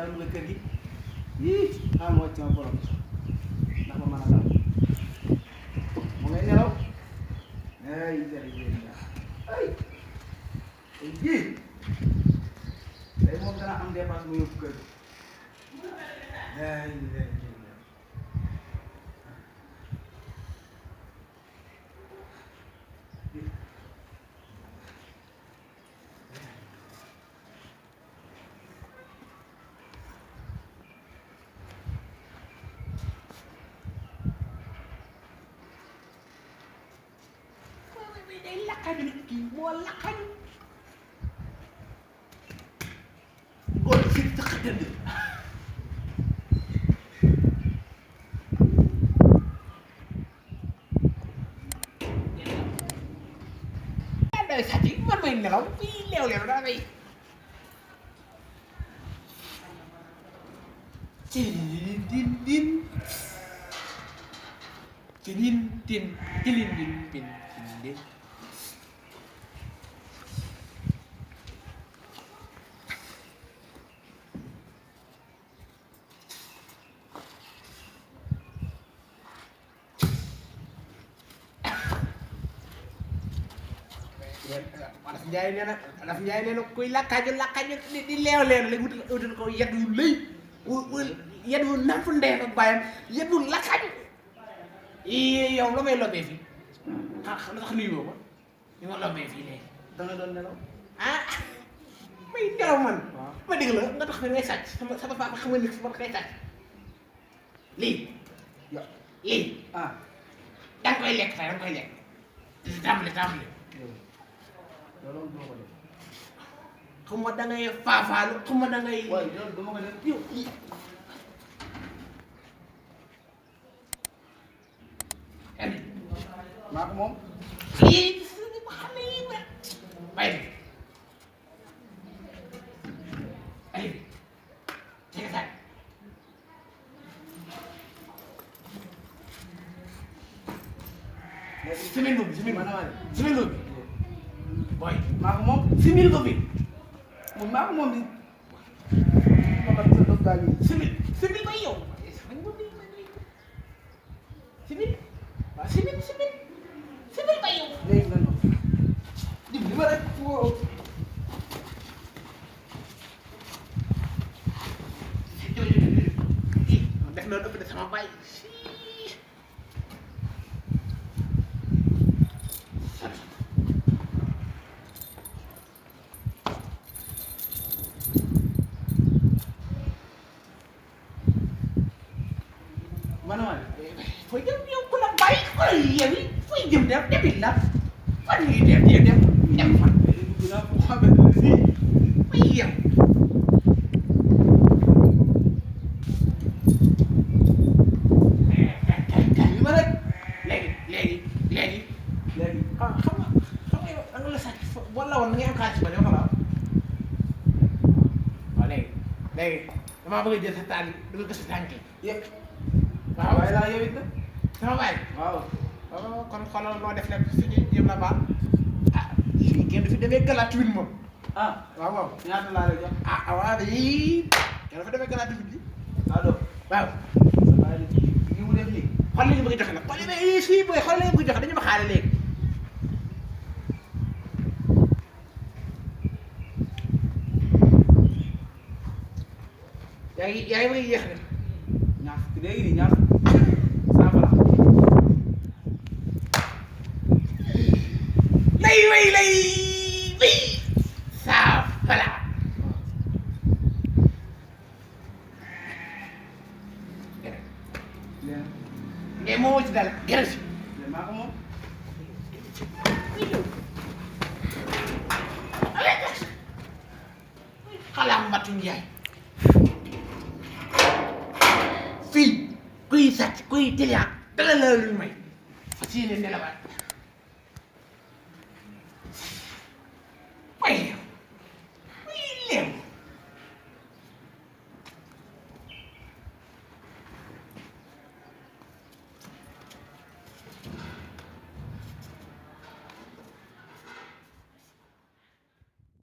ñaarul nga kër gi yii xam moo ci ma borom ndax ma mën a daal mu ngay nelaw ay ay jii tey moom dana am dépense mu yóbbu kër ay lakkaaju nit kii moo lakkaaju góor si sa xëddënd yaa day sàcc man may nelaw fii leew leew daa may cilin din din cilin din cilin din bin din Alaf Njaay nee na kuy lakkaaju di leew leew léegi wutal ko yet yu lëy yet wu nam fu ndee ak bàyyam yet wu lakkaaju yow la may lobee fii xam na sax nuyu woo ko ñu ma lobee fii léegi da nga doon nelaw may nelaw man ma dégg la nga tax ne ngay sàcc sama papa xam nga ni sama kay sàcc lii danga koy lekk tey danga koy lekk tàmbali loolu duma ko def xam nga da ngay faafaalu xam nga da ngay waaye loolu duma ko def yow maa ko moom yii xam ne yii bay ay ci saay semaine boobu boy maa ko moom simil ko bi maa ko moom di ma ko sa dof gaa yi simil bay yow simil waaw simil bay yow léegi lan di ma rek foo def loolu ëpp de sama bay fooy jëm yow ku la bàyyi xoolal yow yi fooy jëm demit la fan yii dem fan fooy yow li ma rek léegi xam nga da nga la sàcc wala woon na ngay am xaalis ba dama ko la waaw léegi damaa bëgg a jël sa taal yi dugal ko sa tànk yi yëpp waaw waaye laa yow it nag sama baay waaw kon xoolal noo def lépp suñu jëm la baal fii kenn du fi demee gratuit moom waaw ñaata laa lay jox waaw yii kenn du fi demee gratuit bi allo waaw sa baay li mu def nii xool li ñu bëgg a joxe nag xool li fii booy xool li ñu bëgg a joxe dañu ma xaare léegi yaa ngi bëgg yéex na ñaar fukki léegi nii ñaar fukki 100 francs lay saa fala mais moo ci dal gërëm si maa ko moom xalaat Matu Njaay fii kuy sàcc kuy tiliyaa dala la luñ may fas yéene nelawaat